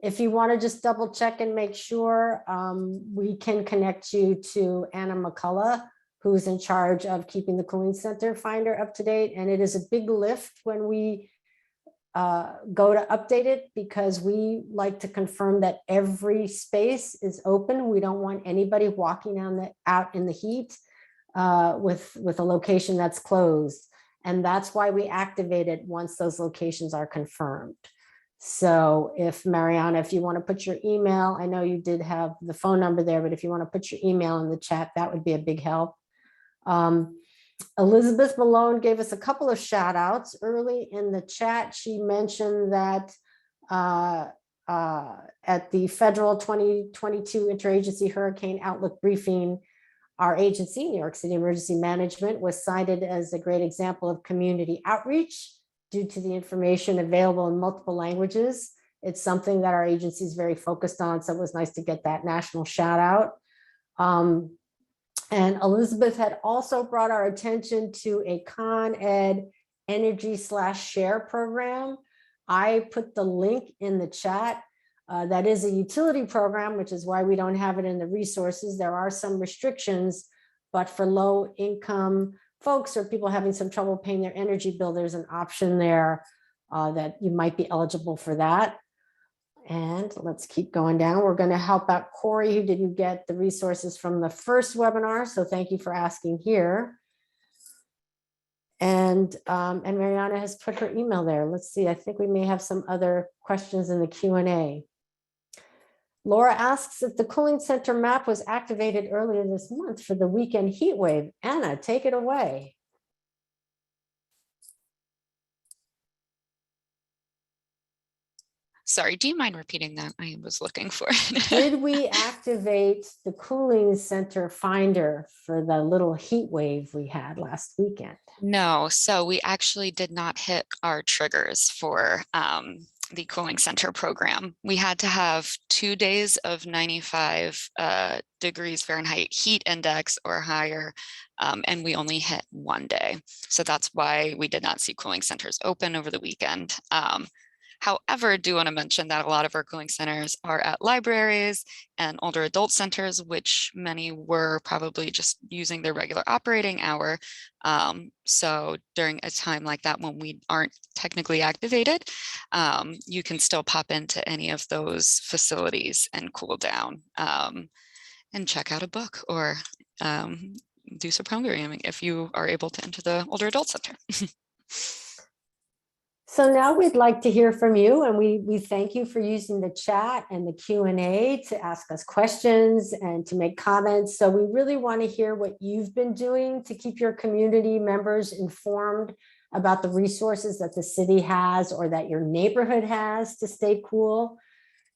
If you want to just double check and make sure, we can connect you to Anna McCullough, who's in charge of keeping the cooling center finder up to date. And it is a big lift when we go to update it, because we like to confirm that every space is open. We don't want anybody walking out in the heat with a location that's closed. And that's why we activate it once those locations are confirmed. So if Mariana, if you want to put your email, I know you did have the phone number there, but if you want to put your email in the chat, that would be a big help. Elizabeth Malone gave us a couple of shout outs early in the chat. She mentioned that at the federal 2022 interagency hurricane outlook briefing, our agency, New York City Emergency Management, was cited as a great example of community outreach due to the information available in multiple languages. It's something that our agency is very focused on, so it was nice to get that national shout out. And Elizabeth had also brought our attention to a Con Ed Energy/Share program. I put the link in the chat. That is a utility program, which is why we don't have it in the resources. There are some restrictions, but for low income folks or people having some trouble paying their energy bill, there's an option there that you might be eligible for that. And let's keep going down. We're going to help out Corey, who didn't get the resources from the first webinar. So thank you for asking here. And Mariana has put her email there. Let's see. I think we may have some other questions in the Q&A. Laura asks if the cooling center map was activated earlier this month for the weekend heat wave. Anna, take it away. Sorry, do you mind repeating that? I was looking for it. Did we activate the cooling center finder for the little heat wave we had last weekend? No, so we actually did not hit our triggers for the cooling center program. We had to have 2 days of 95 degrees Fahrenheit heat index or higher, and we only hit 1 day. So that's why we did not see cooling centers open over the weekend. However, I do want to mention that a lot of our cooling centers are at libraries and older adult centers, which many were probably just using their regular operating hour. So during a time like that, when we aren't technically activated, you can still pop into any of those facilities and cool down and check out a book or do some programming if you are able to enter the older adult center. So now we'd like to hear from you, and we thank you for using the chat and the Q&A to ask us questions and to make comments. So we really want to hear what you've been doing to keep your community members informed about the resources that the city has or that your neighborhood has to stay cool.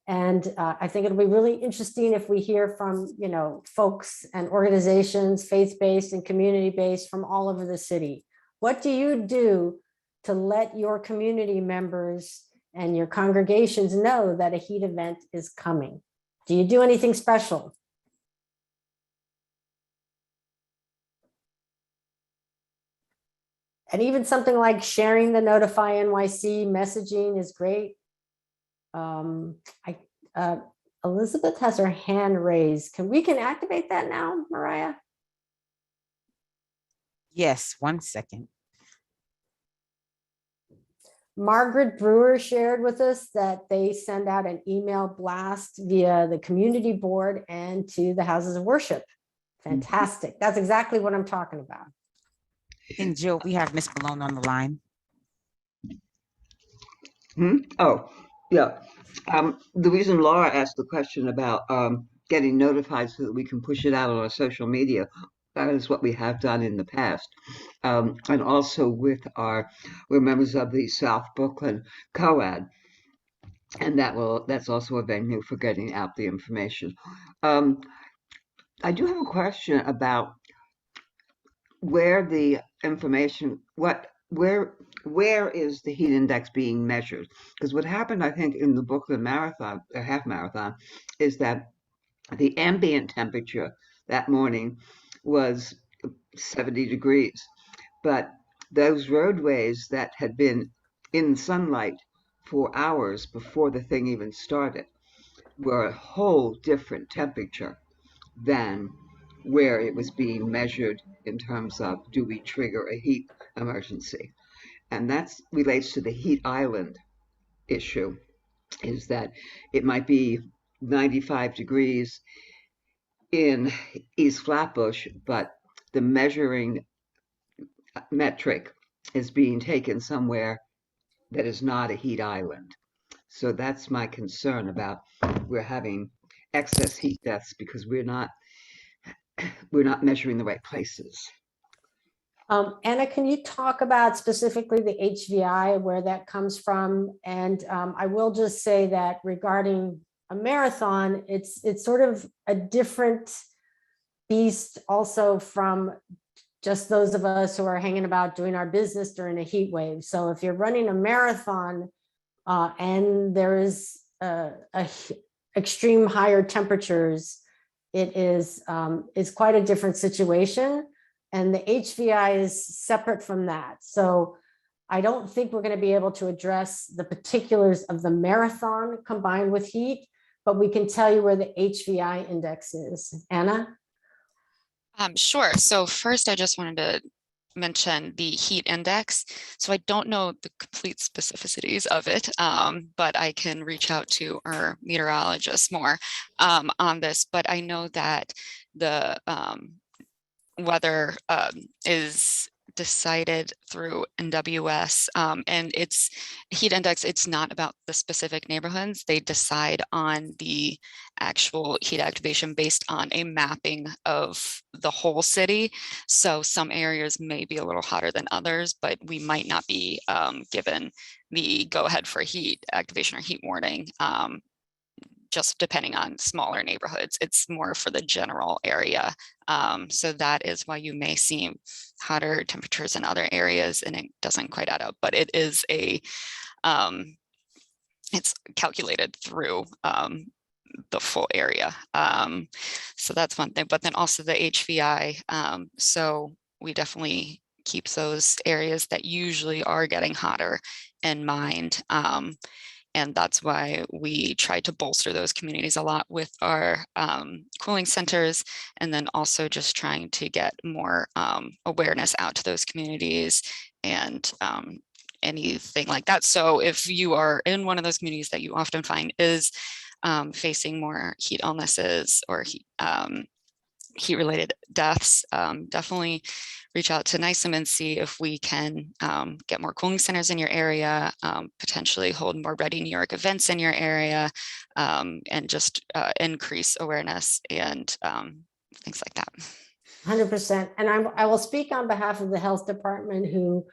And I think it'll be really interesting if we hear from, you know, folks and organizations, faith-based and community-based from all over the city. What do you do to let your community members and your congregations know that a heat event is coming? Do you do anything special? And even something like sharing the Notify NYC messaging is great. Elizabeth has her hand raised. We can activate that now, Mariah? Yes, 1 second. Margaret Brewer shared with us that they send out an email blast via the community board and to the houses of worship. Fantastic. That's exactly what I'm talking about. And Jill, we have Miss Malone on the line. Oh, yeah. The reason Laura asked the question about getting notified so that we can push it out on our social media, that is what we have done in the past. And also we're members of the South Brooklyn COAD, and that's also a venue for getting out the information. I do have a question about where the information, where is the heat index being measured? Because what happened, I think, in the Brooklyn Marathon, half marathon, is that the ambient temperature that morning was 70 degrees, but those roadways that had been in sunlight for hours before the thing even started were a whole different temperature than where it was being measured in terms of, do we trigger a heat emergency? And that relates to the heat island issue, is that it might be 95 degrees in East Flatbush, but the measuring metric is being taken somewhere that is not a heat island. So that's my concern about we're having excess heat deaths because we're not measuring the right places. Anna, can you talk about specifically the HVI, where that comes from? And I will just say that regarding a marathon, it's sort of a different beast also from just those of us who are hanging about doing our business during a heat wave. So if you're running a marathon and there is extreme higher temperatures, it is quite a different situation. And the HVI is separate from that. So I don't think we're going to be able to address the particulars of the marathon combined with heat, but we can tell you where the HVI index is. Anna? Sure. So first, I just wanted to mention the heat index. So I don't know the complete specificities of it, but I can reach out to our meteorologists more on this. But I know that the weather is decided through NWS, and it's heat index. It's not about the specific neighborhoods. They decide on the actual heat activation based on a mapping of the whole city. So some areas may be a little hotter than others, but we might not be given the go ahead for heat activation or heat warning, just depending on smaller neighborhoods. It's more for the general area. So that is why you may see hotter temperatures in other areas and it doesn't quite add up, but it is it's calculated through the full area. So that's one thing, but then also the HVI. So we definitely keep those areas that usually are getting hotter in mind. And that's why we try to bolster those communities a lot with our cooling centers, and then also just trying to get more awareness out to those communities and anything like that. So if you are in one of those communities that you often find is facing more heat illnesses or heat-related deaths, definitely reach out to Nysem and see if we can get more cooling centers in your area, potentially hold more Ready New York events in your area, and just increase awareness and things like that. 100%. And I will speak on behalf of the health department, who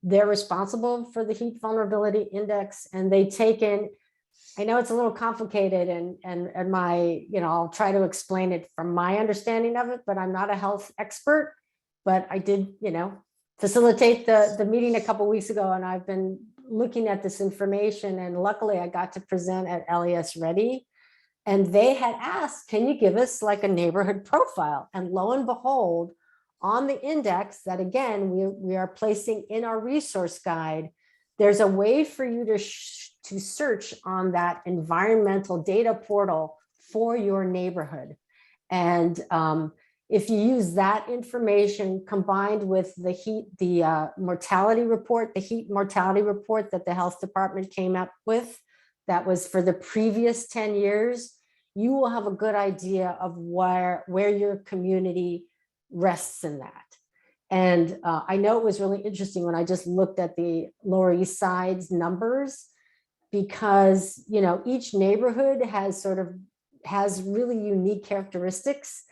they're responsible for the heat vulnerability index, and they take in, I know it's a little complicated and my, I'll try to explain it from my understanding of it, but I'm not a health expert. But I did, facilitate the meeting a couple of weeks ago, and I've been looking at this information, and luckily I got to present at LES Ready, and they had asked, can you give us like a neighborhood profile? And lo and behold, on the index that, again, we are placing in our resource guide, there's a way for you to search on that environmental data portal for your neighborhood. And if you use that information combined with the mortality report, the heat mortality report that the health department came up with, that was for the previous 10 years, you will have a good idea of where your community rests in that. And I know it was really interesting when I just looked at the Lower East Side's numbers, because, you know, each neighborhood has really unique characteristics.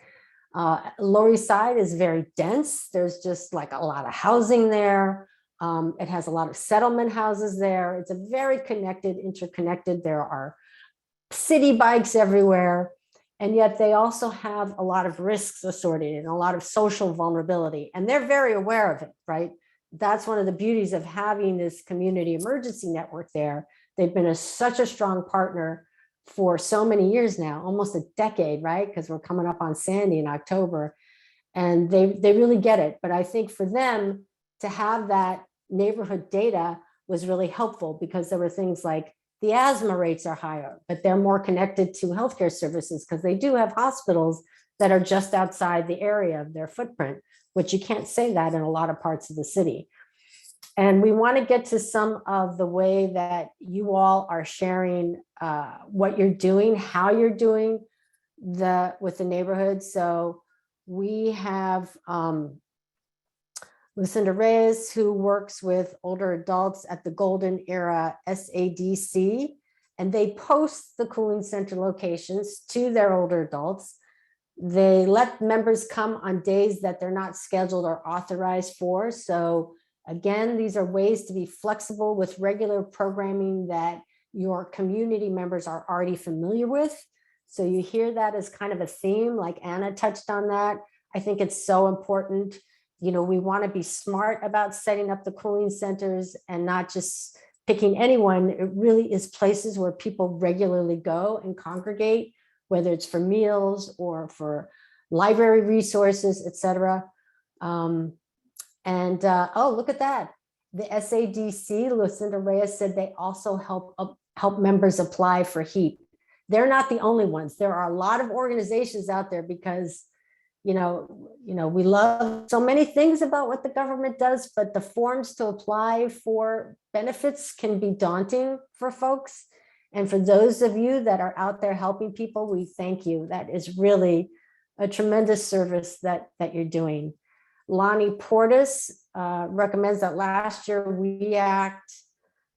Lower East Side is very dense. There's just like a lot of housing there. It has a lot of settlement houses there. It's a very interconnected. There are city bikes everywhere. And yet they also have a lot of risks associated and a lot of social vulnerability. And they're very aware of it, right? That's one of the beauties of having this community emergency network there. They've been such a strong partner for so many years now, almost a decade, right? Because we're coming up on Sandy in October, and they really get it. But I think for them to have that neighborhood data was really helpful, because there were things like the asthma rates are higher, but they're more connected to healthcare services because they do have hospitals that are just outside the area of their footprint, which you can't say that in a lot of parts of the city. And we want to get to some of the way that you all are sharing what you're doing, how you're doing with the neighborhood. So we have Lucinda Reyes, who works with older adults at the Golden Era SADC, and they post the cooling center locations to their older adults. They let members come on days that they're not scheduled or authorized for. So again, these are ways to be flexible with regular programming that your community members are already familiar with. So you hear that as kind of a theme, like Anna touched on that. I think it's so important. You know, we want to be smart about setting up the cooling centers and not just picking anyone. It really is places where people regularly go and congregate, whether it's for meals or for library resources, et cetera. Oh, look at that. The SADC, Lucinda Reyes said they also help members apply for HEAP. They're not the only ones. There are a lot of organizations out there because you know, we love so many things about what the government does, but the forms to apply for benefits can be daunting for folks. And for those of you that are out there helping people, we thank you. That is really a tremendous service that you're doing. Lonnie Portis recommends that last year we act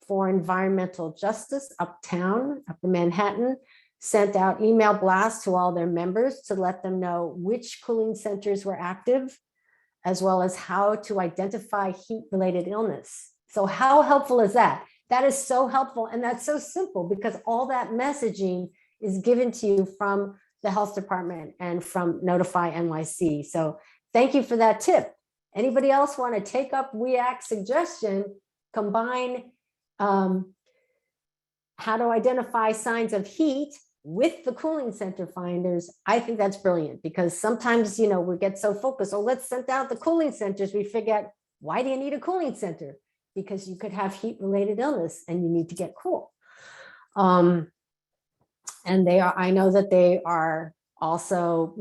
for environmental justice uptown, up in Manhattan, sent out email blasts to all their members to let them know which cooling centers were active, as well as how to identify heat-related illness. So how helpful is that? That is so helpful, and that's so simple because all that messaging is given to you from the health department and from Notify NYC. So thank you for that tip. Anybody else want to take up WEAC's suggestion, combine how to identify signs of heat with the cooling center finders? I think that's brilliant, because sometimes, you know, we get so focused, oh, let's send out the cooling centers. We forget, why do you need a cooling center? Because you could have heat related illness and you need to get cool. And I know that they are also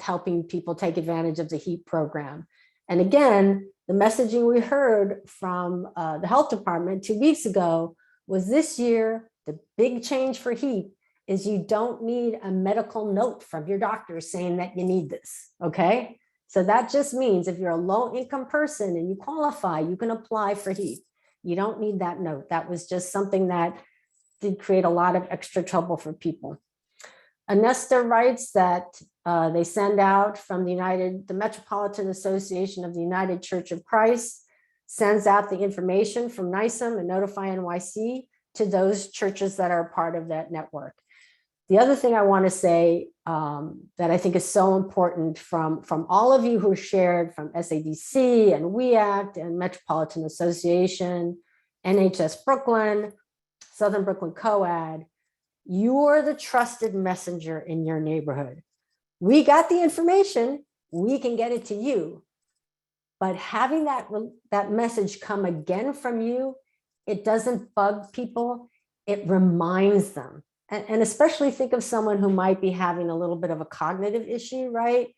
helping people take advantage of the HEAP program. And again, the messaging we heard from the health department 2 weeks ago was this year, the big change for HEAP is you don't need a medical note from your doctor saying that you need this, okay? So that just means if you're a low income person and you qualify, you can apply for HEAP. You don't need that note. That was just something that did create a lot of extra trouble for people. Anesta writes that they send out from the Metropolitan Association of the United Church of Christ, sends out the information from Nysem and Notify NYC to those churches that are part of that network. The other thing I want to say that I think is so important from all of you who shared from SADC and WEACT and Metropolitan Association, NHS Brooklyn, Southern Brooklyn COAD, you're the trusted messenger in your neighborhood. We got the information, we can get it to you. But having that message come again from you, it doesn't bug people, it reminds them. And especially think of someone who might be having a little bit of a cognitive issue, right?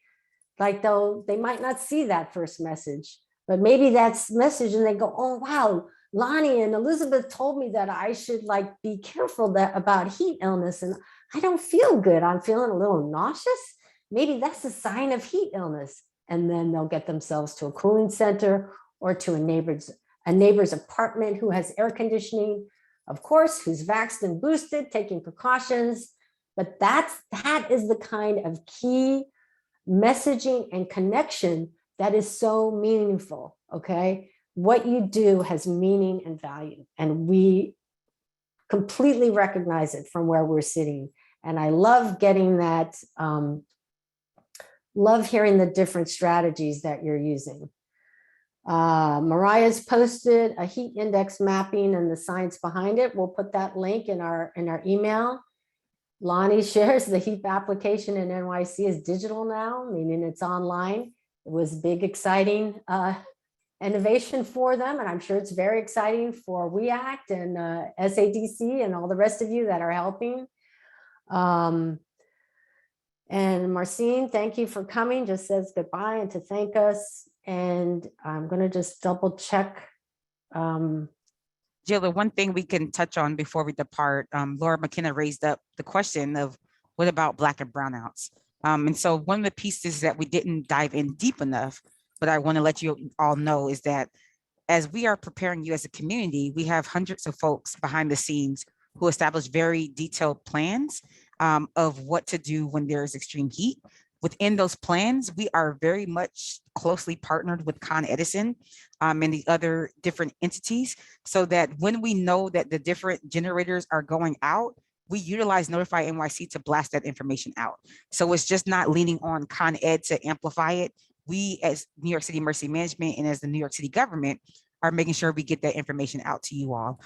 Like they might not see that first message, but maybe that's message and they go, oh, wow, Lonnie and Elizabeth told me that I should like be careful about heat illness, and I don't feel good. I'm feeling a little nauseous. Maybe that's a sign of heat illness. And then they'll get themselves to a cooling center or to a neighbor's apartment who has air conditioning, of course, who's vaxxed and boosted, taking precautions. But that is the kind of key messaging and connection that is so meaningful. Okay, what you do has meaning and value, and we completely recognize it from where we're sitting. And I love getting that, love hearing the different strategies that you're using. Mariah's posted a heat index mapping and the science behind it. We'll put that link in our email. Lonnie shares the heat application in NYC is digital now, meaning it's online. It was big, exciting innovation for them, and I'm sure it's very exciting for WEACT and SADC and all the rest of you that are helping. And Marcine, thank you for coming, just says goodbye and to thank us. And I'm going to just double check. Jill, the one thing we can touch on before we depart, Laura McKenna raised up the question of what about Black and brownouts? And so one of the pieces that we didn't dive in deep enough, but I want to let you all know is that as we are preparing you as a community, we have hundreds of folks behind the scenes who establish very detailed plans of what to do when there's extreme heat. Within those plans, we are very much closely partnered with Con Edison and the other different entities, so that when we know that the different generators are going out, we utilize Notify NYC to blast that information out. So it's just not leaning on Con Ed to amplify it. We as New York City Emergency Management and as the New York City government are making sure we get that information out to you all.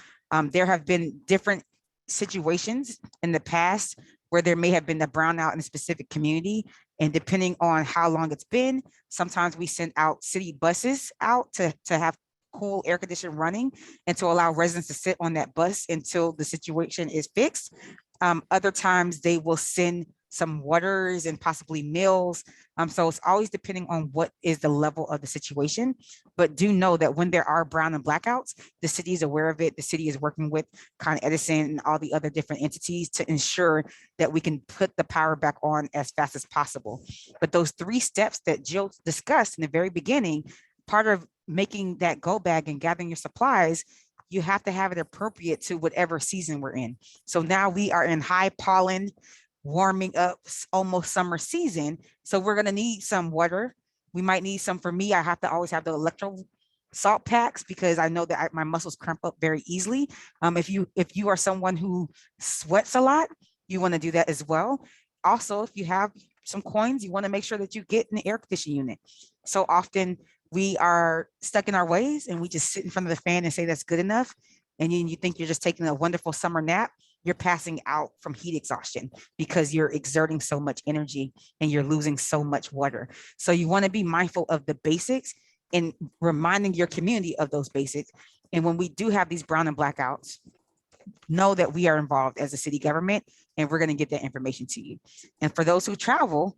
There have been different situations in the past where there may have been a brownout in a specific community. And depending on how long it's been, sometimes we send out city buses out to have cool air conditioning running and to allow residents to sit on that bus until the situation is fixed. Other times they will send some waters and possibly meals. So it's always depending on what is the level of the situation. But do know that when there are brown and blackouts, the city is aware of it. The city is working with Con Edison and all the other different entities to ensure that we can put the power back on as fast as possible. But those 3 steps that Jill discussed in the very beginning, part of making that go bag and gathering your supplies, you have to have it appropriate to whatever season we're in. So now we are in high pollen, warming up, almost summer season. So we're going to need some water. We might need some. For me, I have to always have the electro salt packs because I know that my muscles cramp up very easily. If you are someone who sweats a lot, you want to do that as well. Also, if you have some coins, you want to make sure that you get an air conditioning unit. So often we are stuck in our ways and we just sit in front of the fan and say that's good enough. And then you think you're just taking a wonderful summer nap. You're passing out from heat exhaustion because you're exerting so much energy and you're losing so much water. So you want to be mindful of the basics and reminding your community of those basics. And when we do have these brown and blackouts, know that we are involved as a city government and we're going to get that information to you. And for those who travel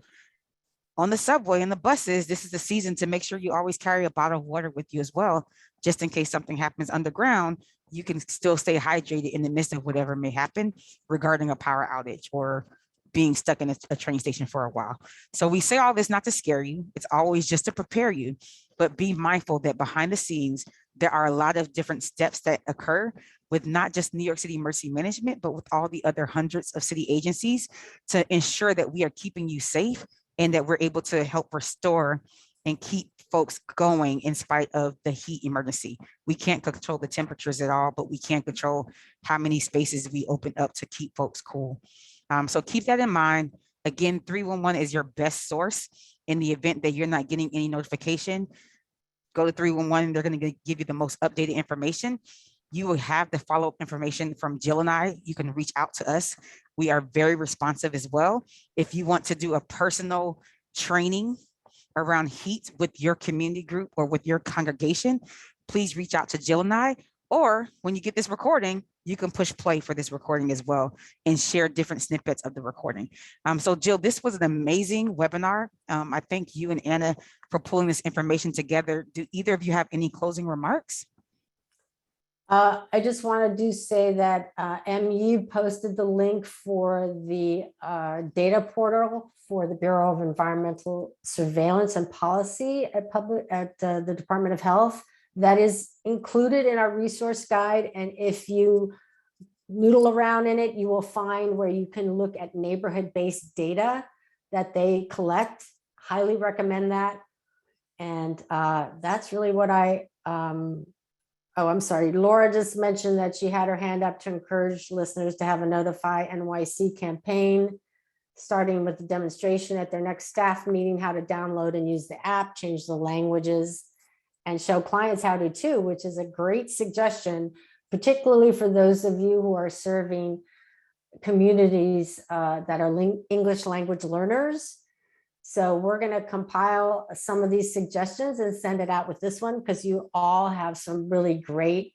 on the subway and the buses, this is the season to make sure you always carry a bottle of water with you as well, just in case something happens underground. You can still stay hydrated in the midst of whatever may happen regarding a power outage or being stuck in a train station for a while. So we say all this not to scare you. It's always just to prepare you, but be mindful that behind the scenes, there are a lot of different steps that occur with not just New York City Emergency Management, but with all the other hundreds of city agencies to ensure that we are keeping you safe and that we're able to help restore and keep folks going in spite of the heat emergency. We can't control the temperatures at all, but we can control how many spaces we open up to keep folks cool. So keep that in mind. Again, 311 is your best source in the event that you're not getting any notification. Go to 311, they're going to give you the most updated information. You will have the follow-up information from Jill and I. You can reach out to us. We are very responsive as well. If you want to do a personal training around heat with your community group or with your congregation, please reach out to Jill and I, Or when you get this recording, you can push play for this recording as well and share different snippets of the recording. So Jill, this was an amazing webinar. I thank you and Anna for pulling this information together. Do either of you have any closing remarks? I just wanted to say that MU posted the link for the data portal for the Bureau of Environmental Surveillance and Policy at the Department of Health. That is included in our resource guide. And if you noodle around in it, you will find where you can look at neighborhood-based data that they collect. Highly recommend that. And that's really what oh, I'm sorry. Laura just mentioned that she had her hand up to encourage listeners to have a Notify NYC campaign, starting with the demonstration at their next staff meeting, how to download and use the app, change the languages, and show clients how to too, which is a great suggestion, particularly for those of you who are serving communities that are English language learners. So we're going to compile some of these suggestions and send it out with this one, because you all have some really great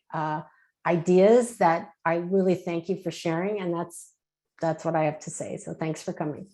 ideas that I really thank you for sharing. And that's what I have to say. So thanks for coming.